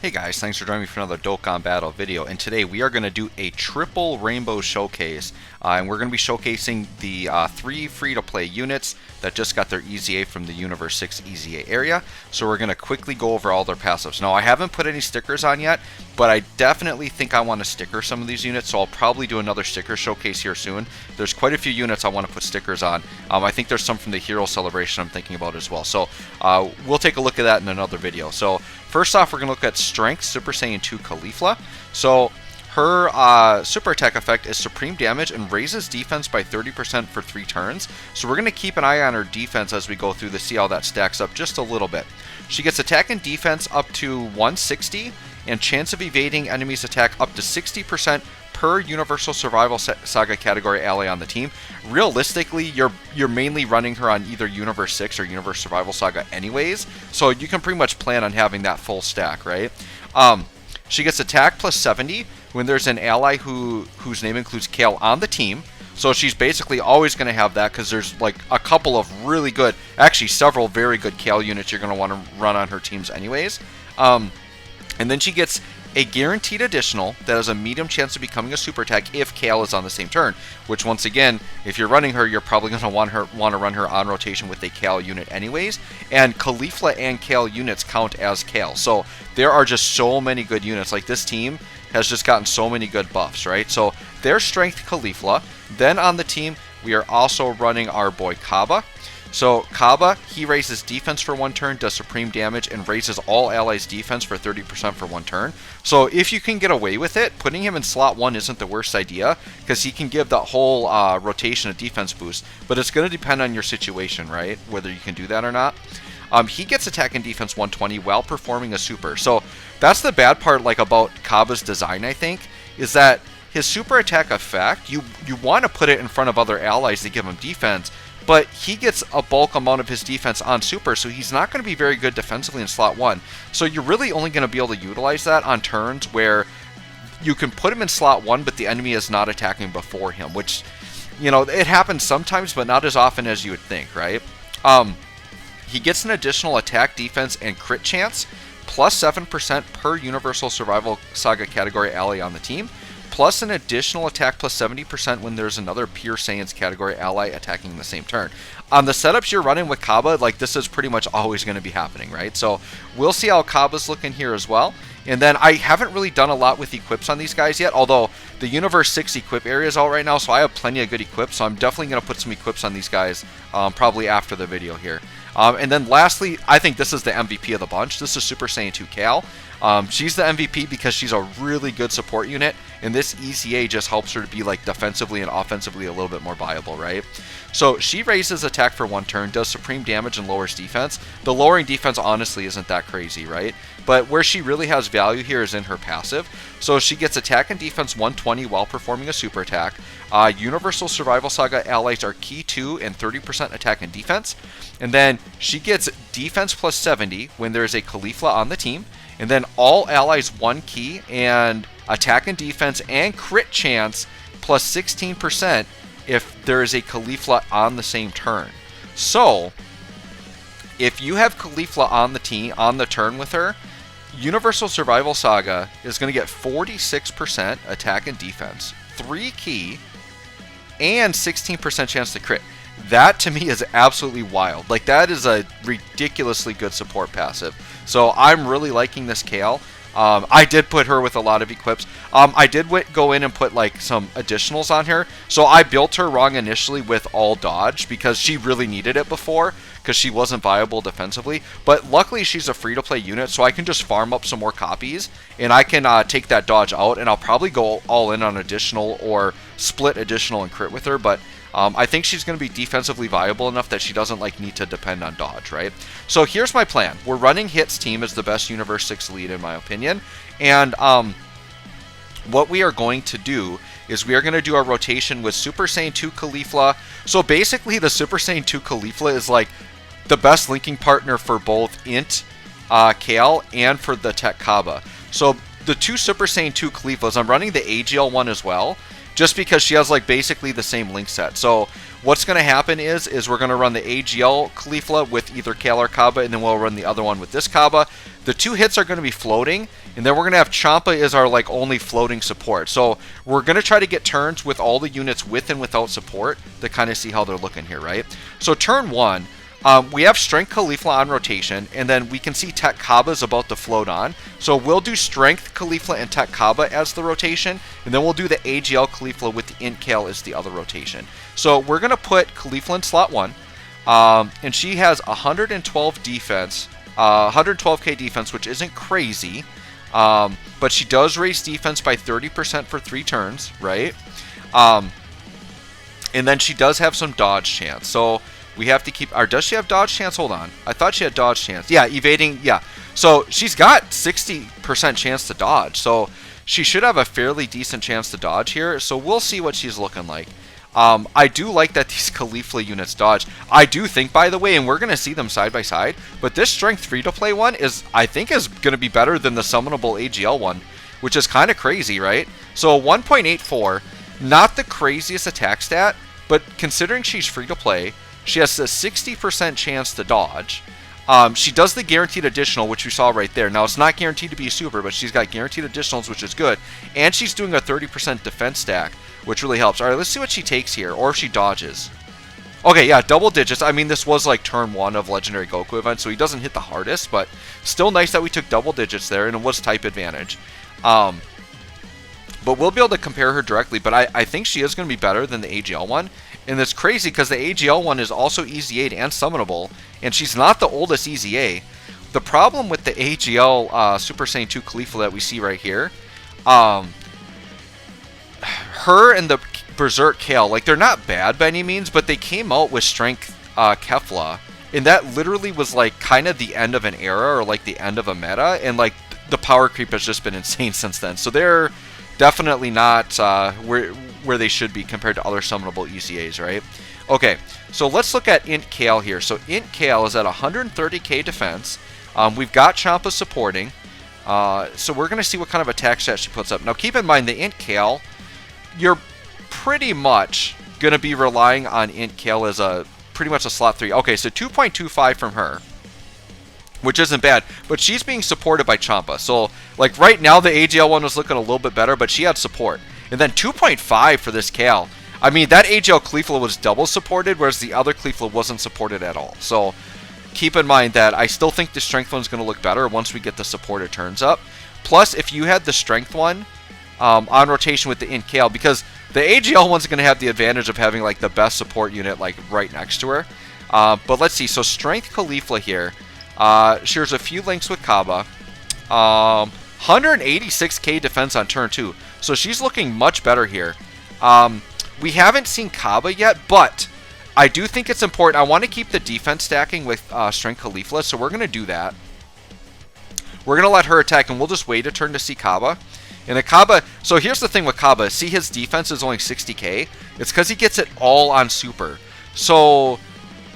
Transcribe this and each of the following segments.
Hey guys, thanks for joining me for another Dokkan Battle video, and today we are going to do a triple rainbow showcase, and we're going to be showcasing the 3 free-to-play units that just got their EZA from the Universe 6 EZA area. So we're going to quickly go over all their passives. Now I haven't put any stickers on yet, but I definitely think I want to sticker some of these units, so I'll probably do another sticker showcase here soon. There's quite a few units I want to put stickers on. I think there's some from the Hero Celebration I'm thinking about as well, so we'll take a look at that in another video. So first off, we're going to look at Strength Super Saiyan 2 Caulifla. So her super attack effect is supreme damage and raises defense by 30% for 3 turns. So we're going to keep an eye on her defense as we go through to see how that stacks up just a little bit. She gets attack and defense up to 160 and chance of evading enemies' attack up to 60% per Universal Survival Saga category ally on the team. Realistically, you're mainly running her on either Universe 6 or Universe Survival Saga anyways, so you can pretty much plan on having that full stack, right? She gets attack plus 70 when there's an ally whose name includes Kale on the team. So she's basically always going to have that because there's like a couple of really good, actually several very good Kale units you're going to want to run on her teams anyways. And then she gets a guaranteed additional that has a medium chance of becoming a super attack if Kale is on the same turn, which once again, if you're running her, you're probably going to want to run her on rotation with a Kale unit anyways, and Khalifa and Kale units count as Kale. So there are just so many good units. Like this team has just gotten so many good buffs, right? So there's Strength Khalifa. Then on the team, we are also running our boy Cabba. So Cabba, he raises defense for 1 turn, does supreme damage, and raises all allies' defense for 30% for 1 turn. So if you can get away with it, putting him in slot 1 isn't the worst idea, because he can give that whole rotation a defense boost. But it's going to depend on your situation, right? Whether you can do that or not. He gets attack and defense 120 while performing a super. So that's the bad part, like about Cabba's design, I think, is that his super attack effect, you want to put it in front of other allies to give him defense, but he gets a bulk amount of his defense on super, so he's not going to be very good defensively in slot 1. So you're really only going to be able to utilize that on turns where you can put him in slot 1, but the enemy is not attacking before him, which, you know, it happens sometimes, but not as often as you would think, right? He gets an additional attack, defense, and crit chance, plus 7% per Universal Survival Saga category ally on the team, plus an additional attack plus 70% when there's another Pure Saiyans category ally attacking in the same turn. On the setups you're running with Cabba, like this is pretty much always going to be happening, right? So we'll see how Cabba's looking here as well. And then I haven't really done a lot with equips on these guys yet, although the Universe 6 equip area is out right now, so I have plenty of good equips, so I'm definitely going to put some equips on these guys probably after the video here. And then lastly, I think this is the MVP of the bunch. This is Super Saiyan 2 Kale. She's the MVP because she's a really good support unit, and this EZA just helps her to be like defensively and offensively a little bit more viable, right? So she raises attack for 1 turn, does supreme damage, and lowers defense. The lowering defense honestly isn't that crazy, right? But where she really has value here is in her passive. So she gets attack and defense 120 while performing a super attack. Universal Survival Saga allies are key 2 and 30% attack and defense. And then she gets defense plus 70 when there is a Khalifa on the team. And then all allies 1 key and attack and defense and crit chance plus 16% if there is a Caulifla on the same turn. So if you have Caulifla on the team on the turn with her, Universal Survival Saga is going to get 46% attack and defense, 3 key, and 16% chance to crit. That to me is absolutely wild. Like that is a ridiculously good support passive. So I'm really liking this Kale. I did put her with a lot of equips. I did go in and put like some additionals on her. So I built her wrong initially with all dodge because she really needed it before because she wasn't viable defensively. But luckily she's a free-to-play unit, so I can just farm up some more copies and I can take that dodge out, and I'll probably go all in on additional or split additional and crit with her. But I think she's going to be defensively viable enough that she doesn't like need to depend on dodge, right? So here's my plan. We're running Hit's team as the best Universe 6 lead in my opinion. And what we are going to do is we are going to do our rotation with Super Saiyan 2 Caulifla. So basically the Super Saiyan 2 Caulifla is like the best linking partner for both Int Kale and for the Tech Cabba. So the 2 Super Saiyan 2 Cauliflas, I'm running the AGL one as well, just because she has like basically the same link set. So what's going to happen is we're going to run the AGL Caulifla with either Kale or Cabba, and then we'll run the other one with this Cabba. The 2 hits are going to be floating, and then we're going to have Champa as our like only floating support. So we're going to try to get turns with all the units with and without support to kind of see how they're looking here, right? So turn 1, we have Strength Caulifla on rotation, and then we can see Tech Cabba is about to float on. So we'll do Strength Caulifla and Tech Cabba as the rotation, and then we'll do the AGL Caulifla with the Int Kale as the other rotation. So we're going to put Caulifla in slot 1, and she has 112 defense, 112k defense, which isn't crazy, but she does raise defense by 30% for 3 turns, right? And then she does have some dodge chance. So we have to keep... Or does she have dodge chance? Hold on. I thought she had dodge chance. Yeah, evading... Yeah. So she's got 60% chance to dodge. So she should have a fairly decent chance to dodge here. So we'll see what she's looking like. I do like that these Caulifla units dodge. I do think, by the way, and we're going to see them side by side, but this strength free-to-play one is, I think, is going to be better than the summonable AGL one, which is kind of crazy, right? So 1.84, not the craziest attack stat, but considering she's free-to-play, she has a 60% chance to dodge. She does the guaranteed additional, which we saw right there. Now, it's not guaranteed to be a super, but she's got guaranteed additionals, which is good. And she's doing a 30% defense stack, which really helps. All right, let's see what she takes here, or if she dodges. Okay, yeah, double digits. I mean, this was like turn 1 of Legendary Goku event, so he doesn't hit the hardest, but still nice that we took double digits there, and it was type advantage. But we'll be able to compare her directly, but I think she is going to be better than the AGL one. And it's crazy because the AGL one is also Easy 8 and summonable, and she's not the oldest Easy A. The problem with the AGL Super Saiyan 2 Khalifa that we see right here, her and the Berserk Kale, like, they're not bad by any means, but they came out with Strength Kefla, and that literally was like kind of the end of an era, or like the end of a meta, and like the power creep has just been insane since then. So they're definitely not where they should be compared to other summonable ECAs, right? Okay, so let's look at Int Kale here. So Int Kale is at 130k defense. We've got Champa supporting, so we're going to see what kind of attack stat she puts up. Now keep in mind, the Int Kale, you're pretty much going to be relying on Int Kale as pretty much a slot 3. Okay, so 2.25 from her, which isn't bad, but she's being supported by Champa. So, like, right now, the AGL one was looking a little bit better, but she had support. And then 2.5 for this Kale. I mean, that AGL Caulifla was double supported, whereas the other Caulifla wasn't supported at all. So, keep in mind that I still think the strength one's going to look better once we get the supported turns up. Plus, if you had the strength one on rotation with the Int Kale, because the AGL one's going to have the advantage of having, like, the best support unit, like, right next to her. But let's see. So, strength Caulifla here shares a few links with Cabba. 186k defense on turn 2. So she's looking much better here. We haven't seen Cabba yet, but I do think it's important. I want to keep the defense stacking with Strength Caulifla, so we're going to do that. We're going to let her attack, and we'll just wait a turn to see Cabba. And a Cabba, so here's the thing with Cabba. See, his defense is only 60k. It's because he gets it all on super. So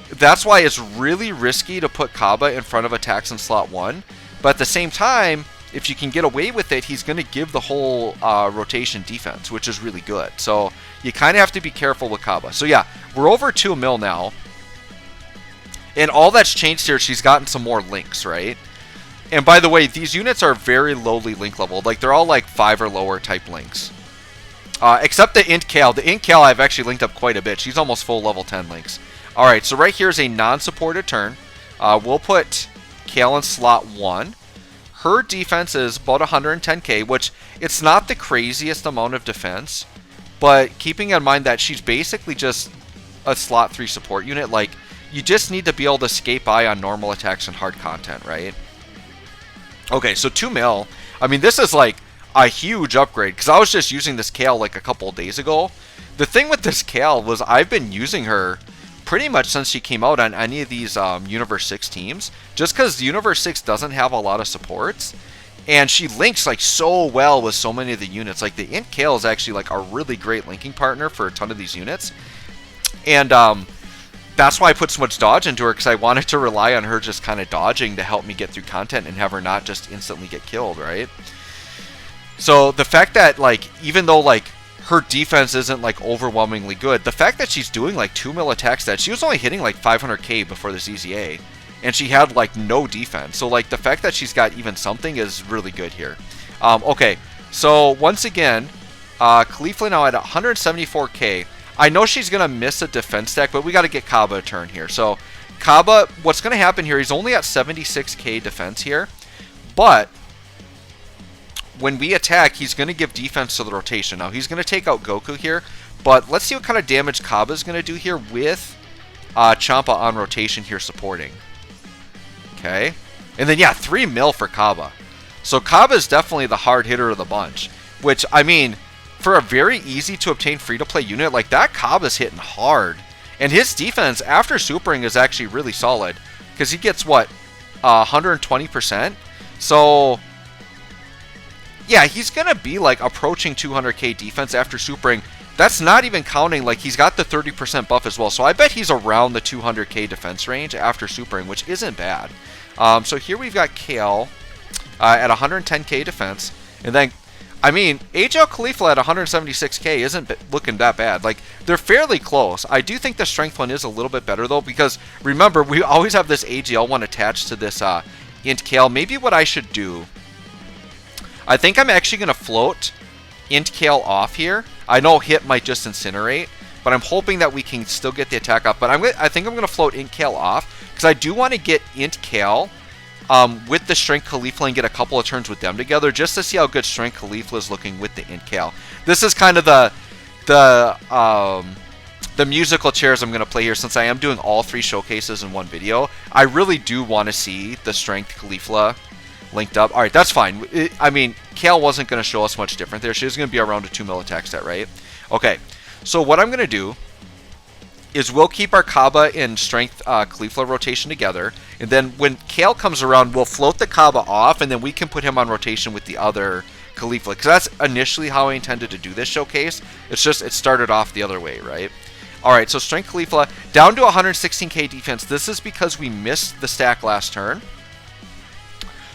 that's why it's really risky to put Cabba in front of attacks in slot 1. But at the same time, if you can get away with it, he's going to give the whole rotation defense, which is really good. So you kind of have to be careful with Cabba. So yeah, we're over 2 mil now. And all that's changed here, she's gotten some more links, right? And by the way, these units are very lowly link level. Like, they're all like 5 or lower type links. Except the Int Kale. The Int Kale I've actually linked up quite a bit. She's almost full level 10 links. Alright, so right here is a non-supported turn. We'll put Kale in slot 1. Her defense is about 110k, which it's not the craziest amount of defense, but keeping in mind that she's basically just a slot 3 support unit, like, you just need to be able to escape by on normal attacks and hard content, right? Okay, so 2 mil. I mean, this is like a huge upgrade, because I was just using this Kale like a couple of days ago. The thing with this Kale was I've been using her pretty much since she came out on any of these Universe 6 teams, just because Universe 6 doesn't have a lot of supports, and she links like so well with so many of the units. Like, the Int Kale is actually like a really great linking partner for a ton of these units, and that's why I put so much dodge into her, because I wanted to rely on her just kind of dodging to help me get through content and have her not just instantly get killed, right? So the fact that, like, even though like her defense isn't like overwhelmingly good. The fact that she's doing like 2 mil attack stats, she was only hitting like 500k before this EZA, and she had like no defense. So like the fact that she's got even something is really good here. Okay, so once again, Khalifa now at 174k. I know she's gonna miss a defense stack, but we got to get Cabba a turn here. So Cabba, what's gonna happen here? He's only at 76k defense here, but when we attack, he's going to give defense to the rotation. Now, he's going to take out Goku here, but let's see what kind of damage Cabba is going to do here with Champa on rotation here supporting. Okay. And then, yeah, 3 mil for Cabba. So, Cabba is definitely the hard hitter of the bunch, which, I mean, for a very easy to obtain free-to-play unit, like that Cabba's hitting hard. And his defense after supering is actually really solid, because he gets, what, 120%? So yeah, he's going to be like approaching 200k defense after supering. That's not even counting, like he's got the 30% buff as well. So I bet he's around the 200k defense range after supering, which isn't bad. So here we've got Kale at 110k defense. And then, I mean, HL Khalifa at 176k isn't looking that bad. Like, they're fairly close. I do think the strength one is a little bit better, though, because remember, we always have this AGL one attached to this Int Kale. Maybe what I should do, I think I'm actually going to float Int Kale off here. I know hit might just incinerate, but I'm hoping that we can still get the attack off. But I think I'm going to float Int Kale off, because I do want to get Int Kale with the Strength Khalifa and get a couple of turns with them together, just to see how good Strength Khalifa is looking with the Int Kale. This is kind of the musical chairs I'm going to play here, since I am doing all 3 showcases in one video. I really do want to see the Strength Khalifa linked up. Alright, that's fine. I mean, Kale wasn't going to show us much different there. She was going to be around a 2 mil attack stat, right? Okay, so what I'm going to do is we'll keep our Cabba and Strength Khalifa rotation together, and then when Kale comes around, we'll float the Cabba off, and then we can put him on rotation with the other Khalifa, because that's initially how I intended to do this showcase. It's just, it started off the other way, right? Alright, so Strength Khalifa down to 116k defense. This is because we missed the stack last turn.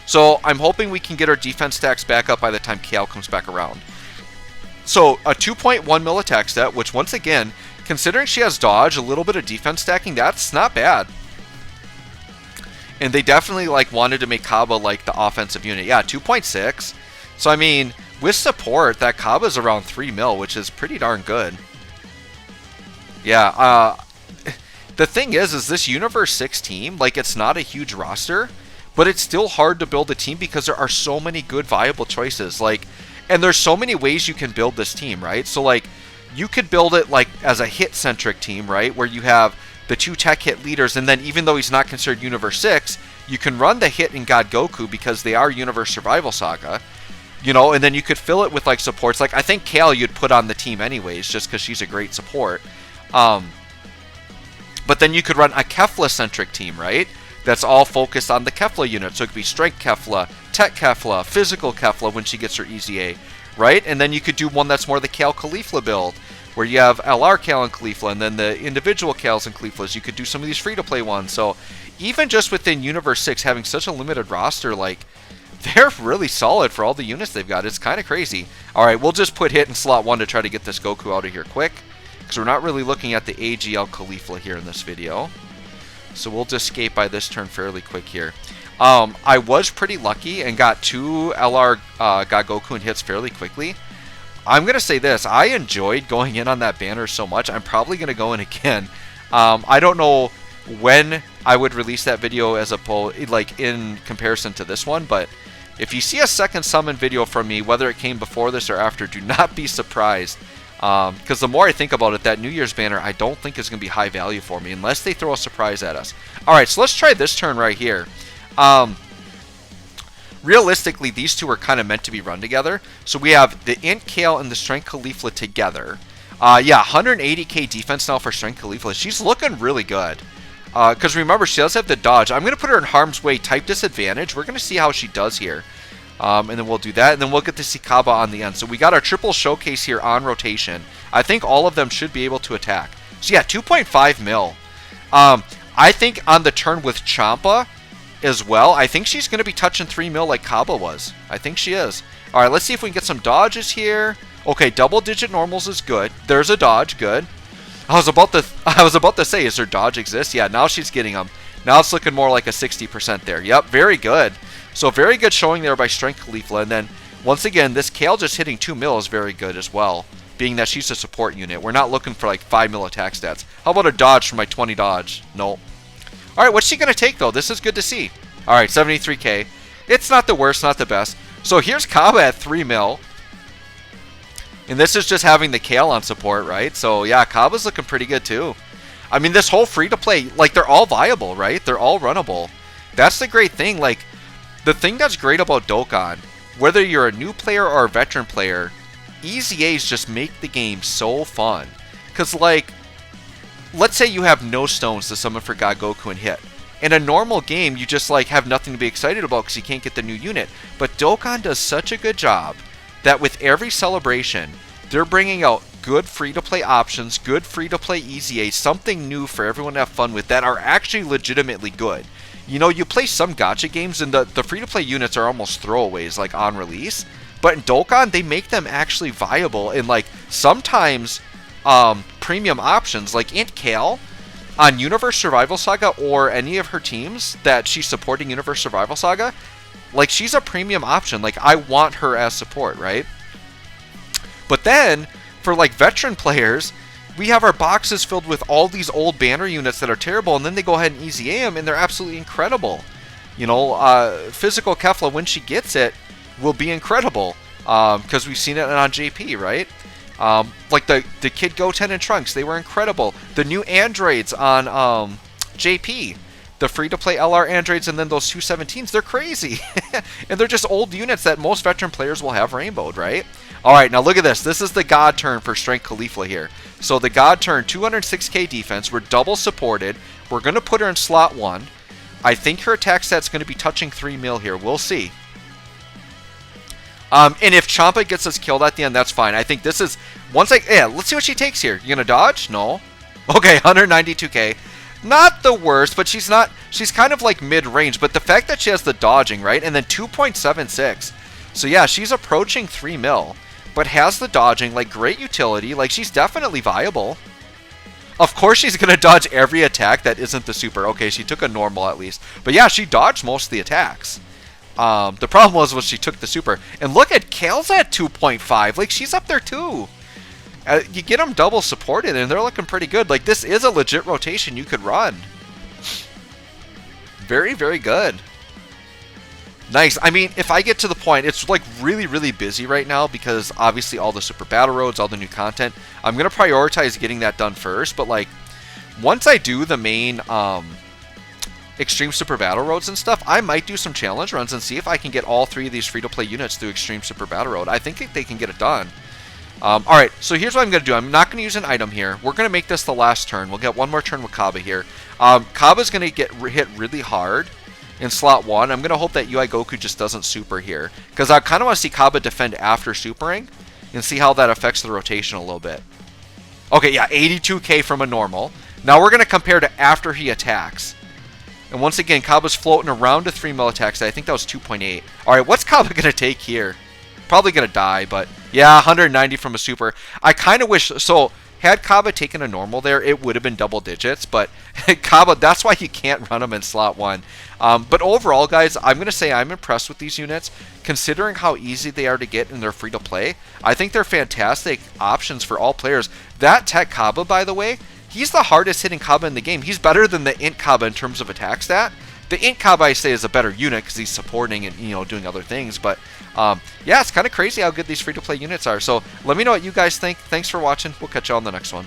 So I'm hoping we can get our defense stacks back up by the time Kale comes back around. So a 2.1 mil attack stat, which once again, considering she has dodge, a little bit of defense stacking, that's not bad. And they definitely like wanted to make Cabba like the offensive unit. Yeah, 2.6. So I mean, with support, that Cabba's around 3 mil, which is pretty darn good. Yeah, the thing is this Universe 6 team, like, it's not a huge roster, but it's still hard to build a team because there are so many good viable choices. Like, and there's so many ways you can build this team, right? So like, you could build it like as a hit-centric team, right? Where you have the 2 tech hit leaders, and then even though he's not considered Universe 6, you can run the hit in God Goku because they are Universe Survival Saga. You know, and then you could fill it with like supports. Like, I think Kale you'd put on the team anyways, just because she's a great support. But then you could run a Kefla-centric team, right? That's all focused on the Kefla unit. So it could be Strength Kefla, Tech Kefla, Physical Kefla when she gets her EZA, right? And then you could do one that's more the Kale Khalifa build, where you have LR Kale and Khalifa, and then the individual Kales and Khalifas. You could do some of these free-to-play ones. So even just within Universe 6, having such a limited roster, like, they're really solid for all the units they've got. It's kind of crazy. Alright, we'll just put hit in slot 1 to try to get this Goku out of here quick, because we're not really looking at the AGL Caulifla here in this video. So we'll just escape by this turn fairly quick here. I was pretty lucky and got 2 LR God Goku hits fairly quickly. I'm going to say this. I enjoyed going in on that banner so much. I'm probably going to go in again. I don't know when I would release that video as like in comparison to this one, but if you see a second summon video from me, whether it came before this or after, do not be surprised. Because the more I think about it, that New Year's banner I don't think is going to be high value for me unless they throw a surprise at us. Alright, so let's try this turn right here. Realistically, these two are kind of meant to be run together. So we have the Int Kale and the Strength Khalifa together. Yeah, 180k defense now for Strength Khalifa. She's looking really good. Because remember, she does have the dodge. I'm going to put her in harm's way type disadvantage. We're going to see how she does here. And then we'll do that, and then we'll get to see Cabba on the end. So we got our triple showcase here on rotation. I think all of them should be able to attack. So yeah, 2.5 mil. I think on the turn with Champa as well, I think she's going to be touching 3 mil like Cabba was. I think she is. Alright, let's see if we can get some dodges here. Okay, double-digit normals is good. There's a dodge, good. I was about to say, is there dodge exist? Yeah, now she's getting them. Now it's looking more like a 60% there. Yep, very good. So very good showing there by Strength Khalifa. And then, once again, this Kale just hitting 2 mil is very good as well, being that she's a support unit. We're not looking for like 5 mil attack stats. How about a dodge for my 20 dodge? No. Alright, what's she going to take, though? This is good to see. Alright, 73k. It's not the worst, not the best. So here's Cabba at 3 mil. And this is just having the Kale on support, right? So yeah, Cabba's looking pretty good too. I mean, this whole free-to-play, like, they're all viable, right? They're all runnable. That's the great thing. Like, the thing that's great about Dokkan, whether you're a new player or a veteran player, easy A's just make the game so fun. Because, like, let's say you have no stones to summon for God Goku and hit. In a normal game, you just, like, have nothing to be excited about because you can't get the new unit. But Dokkan does such a good job that with every celebration, they're bringing out good free-to-play options, good free-to-play easy A's, something new for everyone to have fun with that are actually legitimately good. You know, you play some gacha games and the free-to-play units are almost throwaways, like, on release. But in Dokkan, they make them actually viable and, like, sometimes premium options, like Aunt Kale on Universe Survival Saga or any of her teams that she's supporting Universe Survival Saga. Like, she's a premium option. Like, I want her as support, right? But then, for, like, veteran players, we have our boxes filled with all these old banner units that are terrible, and then they go ahead and easy A them, and they're absolutely incredible. You know, Physical Kefla, when she gets it, will be incredible. Because we've seen it on JP, right? Like, the Kid Goten and Trunks, they were incredible. The new androids on JP. The free-to-play LR androids and then those 217s, they're crazy. And they're just old units that most veteran players will have rainbowed, right? Alright, now look at this. This is the God turn for Strength Khalifa here. So the God turn, 206k defense. We're double supported. We're going to put her in slot 1. I think her attack set's going to be touching 3 mil here. We'll see. And if Champa gets us killed at the end, that's fine. I think this is... Yeah, let's see what she takes here. You going to dodge? No. Okay, 192k. Not the worst, but she's not... She's kind of like mid-range, but the fact that she has the dodging, right? And then 2.76. So yeah, she's approaching 3 mil, but has the dodging, like, great utility. Like, she's definitely viable. Of course she's going to dodge every attack that isn't the super. Okay, she took a normal at least. But yeah, she dodged most of the attacks. The problem was she took the super. And look at Kale's at 2.5. Like, she's up there too. You get them double supported, and they're looking pretty good. Like, this is a legit rotation you could run. Very, very good. Nice. I mean, if I get to the point, it's, like, really, really busy right now because, obviously, all the super battle roads, all the new content. I'm going to prioritize getting that done first, but, like, once I do the main Extreme Super Battle Roads and stuff, I might do some challenge runs and see if I can get all 3 of these free-to-play units through Extreme Super Battle Road. I think they can get it done. Alright, so here's what I'm going to do. I'm not going to use an item here. We're going to make this the last turn. We'll get one more turn with Cabba here. Cabba's going to get hit really hard in slot 1. I'm going to hope that UI Goku just doesn't super here, because I kind of want to see Cabba defend after supering and see how that affects the rotation a little bit. Okay, yeah, 82k from a normal. Now we're going to compare to after he attacks. And once again, Cabba's floating around to 3 mil attacks. I think that was 2.8. Alright, what's Cabba going to take here? Probably going to die, but yeah, 190 from a super. I kind of wish... So, had Cabba taken a normal there, it would have been double digits, but Cabba, that's why you can't run them in slot 1. But overall, guys, I'm going to say I'm impressed with these units. Considering how easy they are to get and they're free to play, I think they're fantastic options for all players. That Tech Cabba, by the way, he's the hardest hitting Cabba in the game. He's better than the Int Cabba in terms of attack stat. The Int Cabba, I say, is a better unit because he's supporting and, you know, doing other things. But, yeah, it's kind of crazy how good these free-to-play units are. So let me know what you guys think. Thanks for watching. We'll catch you on the next one.